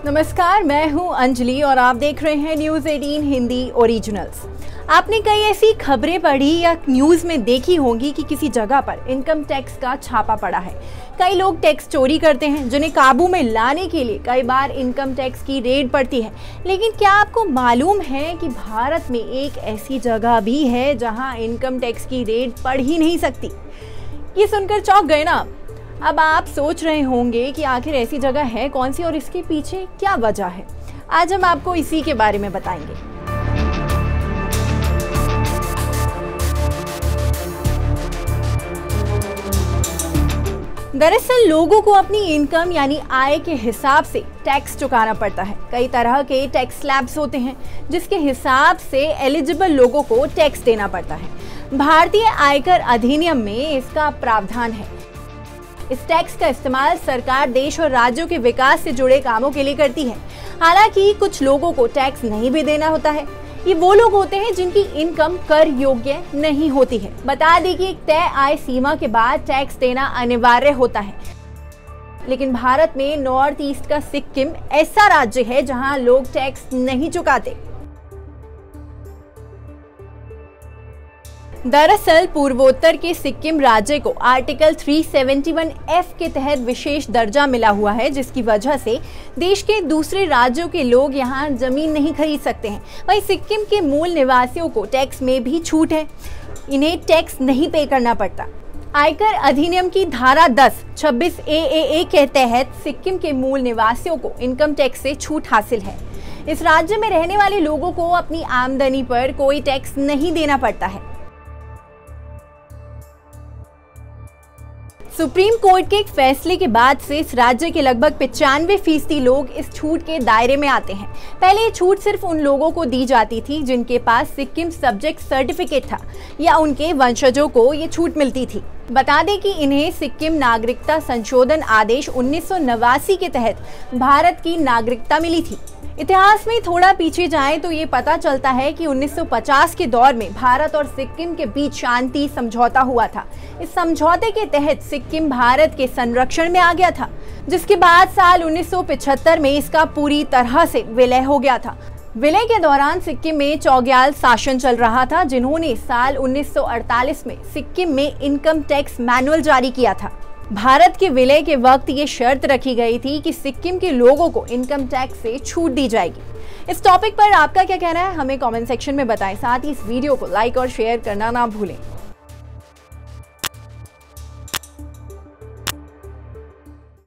नमस्कार, मैं हूं अंजलि और आप देख रहे हैं न्यूज़ 18 हिंदी ओरिजिनल्स। आपने कई ऐसी खबरें पढ़ी या न्यूज़ में देखी होंगी कि किसी जगह पर इनकम टैक्स का छापा पड़ा है। कई लोग टैक्स चोरी करते हैं, जिन्हें काबू में लाने के लिए कई बार इनकम टैक्स की रेड पड़ती है। लेकिन क्या आपको मालूम है कि भारत में एक ऐसी जगह भी है जहां इनकम टैक्स की रेड पड़ ही नहीं सकती? ये सुनकर चौंक गए ना? अब आप सोच रहे होंगे कि आखिर ऐसी जगह है कौन सी और इसके पीछे क्या वजह है। आज हम आपको इसी के बारे में बताएंगे। दरअसल लोगों को अपनी इनकम यानी आय के हिसाब से टैक्स चुकाना पड़ता है। कई तरह के टैक्स स्लैब्स होते हैं जिसके हिसाब से एलिजिबल लोगों को टैक्स देना पड़ता है। भारतीय आयकर अधिनियम में इसका प्रावधान है। इस टैक्स का इस्तेमाल सरकार देश और राज्यों के विकास से जुड़े कामों के लिए करती है। हालांकि कुछ लोगों को टैक्स नहीं भी देना होता है। ये वो लोग होते हैं जिनकी इनकम कर योग्य नहीं होती है। बता दें कि एक तय आय सीमा के बाद टैक्स देना अनिवार्य होता है। लेकिन भारत में नॉर्थ ईस्ट का सिक्किम ऐसा राज्य है जहां लोग टैक्स नहीं चुकाते। दरअसल पूर्वोत्तर के सिक्किम राज्य को आर्टिकल 371F के तहत विशेष दर्जा मिला हुआ है, जिसकी वजह से देश के दूसरे राज्यों के लोग यहां जमीन नहीं खरीद सकते हैं। वहीं सिक्किम के मूल निवासियों को टैक्स में भी छूट है, इन्हें टैक्स नहीं पे करना पड़ता। आयकर अधिनियम की धारा 10(26) AAA के तहत सिक्किम के मूल निवासियों को इनकम टैक्स से छूट हासिल है। इस राज्य में रहने वाले लोगों को अपनी आमदनी पर कोई टैक्स नहीं देना पड़ता है। सुप्रीम कोर्ट के एक फैसले के बाद से इस राज्य के लगभग 95% लोग इस छूट के दायरे में आते हैं। पहले ये छूट सिर्फ उन लोगों को दी जाती थी जिनके पास सिक्किम सब्जेक्ट सर्टिफिकेट था या उनके वंशजों को ये छूट मिलती थी। बता दें कि इन्हें सिक्किम नागरिकता संशोधन आदेश 1989 के तहत भारत की नागरिकता मिली थी। इतिहास में थोड़ा पीछे जाएं तो ये पता चलता है कि 1950 के दौर में भारत और सिक्किम के बीच शांति समझौता हुआ था। इस समझौते के तहत सिक्किम भारत के संरक्षण में आ गया था, जिसके बाद साल 1975 में इसका पूरी तरह से विलय हो गया था। विलय के दौरान सिक्किम में चौग्याल शासन चल रहा था, जिन्होंने साल 1948 में सिक्किम में इनकम टैक्स मैनुअल जारी किया था। भारत के विलय के वक्त ये शर्त रखी गई थी कि सिक्किम के लोगों को इनकम टैक्स से छूट दी जाएगी। इस टॉपिक पर आपका क्या कहना है, हमें कमेंट सेक्शन में बताएं। साथ ही इस वीडियो को लाइक और शेयर करना ना भूलें।